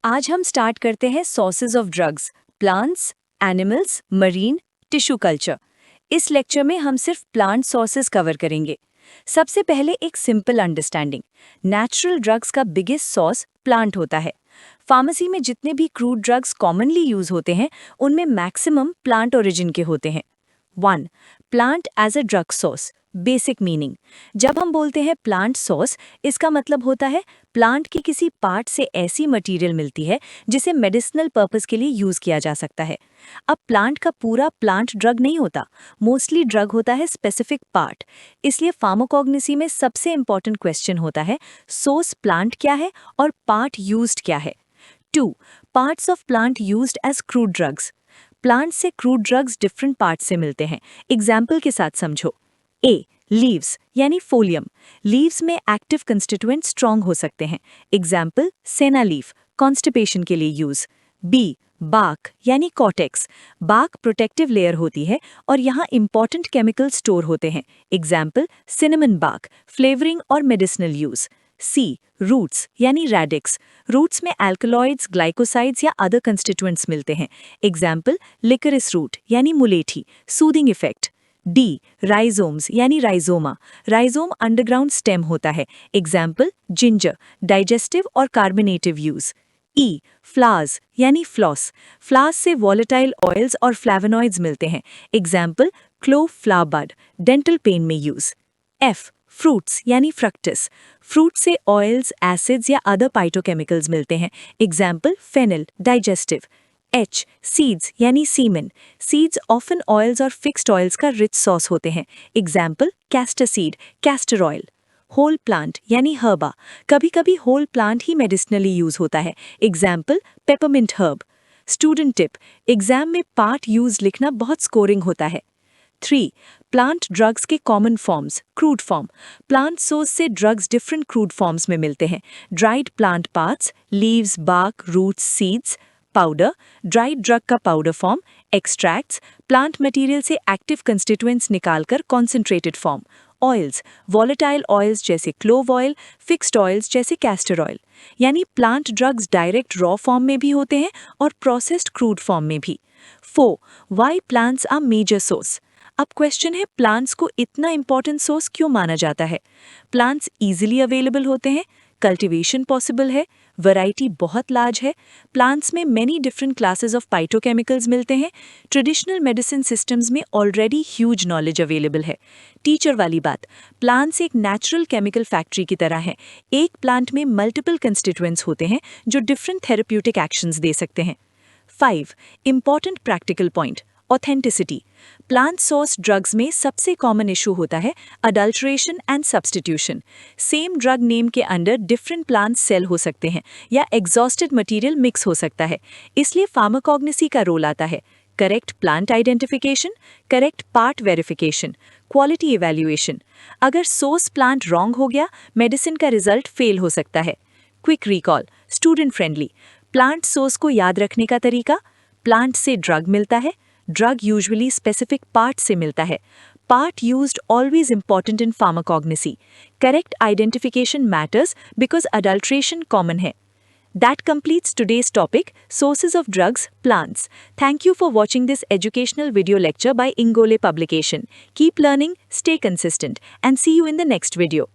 आज हम स्टार्ट करते हैं sources of drugs, plants, animals, marine, tissue culture. इस लेक्चर में हम सिर्फ प्लांट सोर्सेज कवर करेंगे। सबसे पहले एक सिंपल अंडरस्टैंडिंग। नेचुरल ड्रग्स का बिगेस्ट सोर्स प्लांट होता है। फार्मेसी में जितने भी क्रूड ड्रग्स कॉमनली यूज होते हैं उनमें मैक्सिमम प्लांट ओरिजिन के होते हैं। 1. Plant as a drug source. Basic meaning. जब हम बोलते हैं प्लांट सोर्स, इसका मतलब होता है प्लांट की किसी पार्ट से ऐसी मटेरियल मिलती है जिसे मेडिसिनल पर्पस के लिए यूज किया जा सकता है। अब प्लांट का पूरा प्लांट ड्रग नहीं होता, मोस्टली ड्रग होता है स्पेसिफिक पार्ट। इसलिए फार्माकोग्नोसी में सबसे इंपॉर्टेंट क्वेश्चन होता है सोर्स प्लांट क्या है और पार्ट यूज्ड क्या है। 2. Parts of plant used as crude drugs. Plant से क्रूड ड्रग्स डिफरेंट पार्ट से मिलते हैं। एग्जाम्पल के साथ समझो। ए. लीव्स यानी फोलियम। लीव्स में एक्टिव कंस्टिट्यूएंट स्ट्रॉन्ग हो सकते हैं। एग्जाम्पल सेना लीफ, कॉन्स्टिपेशन के लिए यूज। बी. बार्क यानी कॉर्टेक्स। बार्क प्रोटेक्टिव लेयर होती है और यहाँ इंपॉर्टेंट केमिकल स्टोर होते हैं। एग्जाम्पल सिनेमन बार्क, फ्लेवरिंग और मेडिसिनल यूज। सी. रूट्स यानी रेडिक्स। रूट्स में एल्कलॉइड्स, ग्लाइकोसाइड्स या अदर कंस्टिट्यूएंट्स मिलते हैं। एग्जाम्पल लिकरिस रूट यानी मुलेठी, सूदिंग इफेक्ट। डी. राइजोम्स यानी राइजोमा। राइजोम अंडरग्राउंड स्टेम होता है। एग्जाम्पल जिंजर, डाइजेस्टिव और कार्बोनेटिव यूज। ई. फ्लावर्स यानी फ्लॉस। फ्लावर्स से वॉलेटाइल ऑयल्स और फ्लैवेनॉइड्स मिलते हैं। Example clove flower bud, dental pain में यूज। एफ. फ्रूट्स यानी फ्रक्टस। फ्रूट से ऑयल्स, एसिड्स या अदर पाइटोकेमिकल्स मिलते हैं। Example fennel, digestive. H. Seeds यानी सीमेन। सीड्स ऑफन ऑयल्स और फिक्स्ड ऑयल्स का रिच सॉस होते हैं। Example castor seed, castor oil. Whole plant यानी हर्बा। कभी कभी होल प्लांट ही मेडिसिनली यूज होता है। Example peppermint herb. Student tip, exam में पार्ट यूज लिखना बहुत स्कोरिंग होता है। 3. प्लांट ड्रग्स के common forms, crude form. Plant source से ड्रग्स डिफरेंट क्रूड फॉर्म्स में मिलते हैं। Dried plant parts, leaves, bark, roots, seeds. Powder, dried drug का powder form. Extracts, plant material से एक्टिव कंस्टिट्यूएंट्स निकालकर concentrated form. Oils, volatile oils जैसे clove oil, fixed oils जैसे castor oil. यानी plant drugs direct raw form में भी होते हैं और प्रोसेस्ड क्रूड फॉर्म में भी। 4. Why plants are major source. अब क्वेश्चन है प्लांट्स को इतना इंपॉर्टेंट सोर्स क्यों माना जाता है। प्लांट्स इजीली अवेलेबल होते हैं, कल्टीवेशन पॉसिबल है, वैरायटी बहुत लार्ज है, प्लांट्स में many different classes of phytochemicals मिलते हैं, ट्रेडिशनल मेडिसिन सिस्टम्स में ऑलरेडी ह्यूज नॉलेज अवेलेबल है। टीचर वाली बात, प्लांट्स एक नेचुरल केमिकल फैक्ट्री की तरह हैं। एक प्लांट में मल्टीपल कंस्टिट्यूएंट्स होते हैं जो डिफरेंट थेरेप्यूटिक एक्शंस दे सकते हैं। 5. Important practical point, authenticity. Plant source drugs में सबसे कॉमन इशू होता है adulteration and substitution. Same drug name के अंडर डिफरेंट प्लांट सेल हो सकते हैं या एग्जॉस्टेड मटेरियल मिक्स हो सकता है। इसलिए फार्माकोग्नोसी का रोल आता है correct plant identification, correct part verification, quality evaluation. अगर सोर्स प्लांट रॉन्ग हो गया, मेडिसिन का रिजल्ट फेल हो सकता है। Quick recall, student friendly. Plant source को याद रखने का तरीका, प्लांट से ड्रग मिलता है, ड्रग यूजुअली स्पेसिफिक पार्ट से मिलता है। Part used always important in pharmacognosy. Correct identification matters because adulteration common है। That completes today's topic, Sources of Drugs, Plants. Thank you for watching this educational video lecture by Ingole Publication. Keep learning, stay consistent, and see you in the next video.